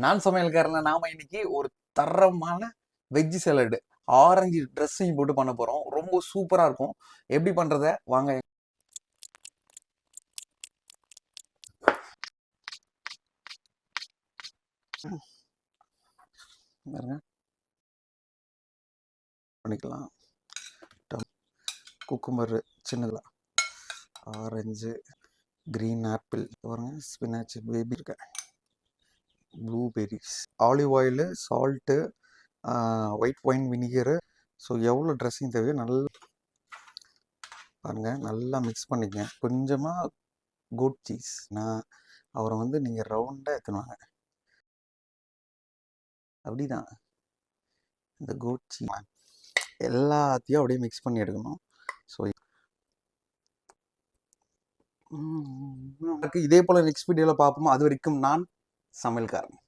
நான் சமையல்காரன். நாம இன்னைக்கு ஒரு தரமான வெஜ் சாலடு ஆரஞ்சு ட்ரெஸ்ஸிங் போட்டு பண்ண போறோம். ரொம்ப சூப்பரா இருக்கும். எப்படி பண்றத வாங்க. பண்ணிக்கலாம். குக்கும்பர் சின்னதா, ஆரஞ்சு, கிரீன் ஆப்பிள் பாருங்க, ஸ்பினாச் பேபி இருக்க, blueberries, olive oil, salt, white wine vinegar. So எவ்வளோ ட்ரெஸ்ஸிங் தேவையோ நல்லா பாருங்கள், நல்லா மிக்ஸ் பண்ணிக்கங்க. கொஞ்சமாக கோட் சீஸ், நான் அவரை வந்து நீங்கள் ரவுண்டாக எடுத்துனுவாங்க. அப்படிதான் இந்த கோட் சீஸ் எல்லாத்தையும் அப்படியே மிக்ஸ் பண்ணி எடுக்கணும். ஸோ இதே போல் நெக்ஸ்ட் வீடியோவில் பார்ப்போம். அது வரைக்கும் நான் சமையல்காரன்.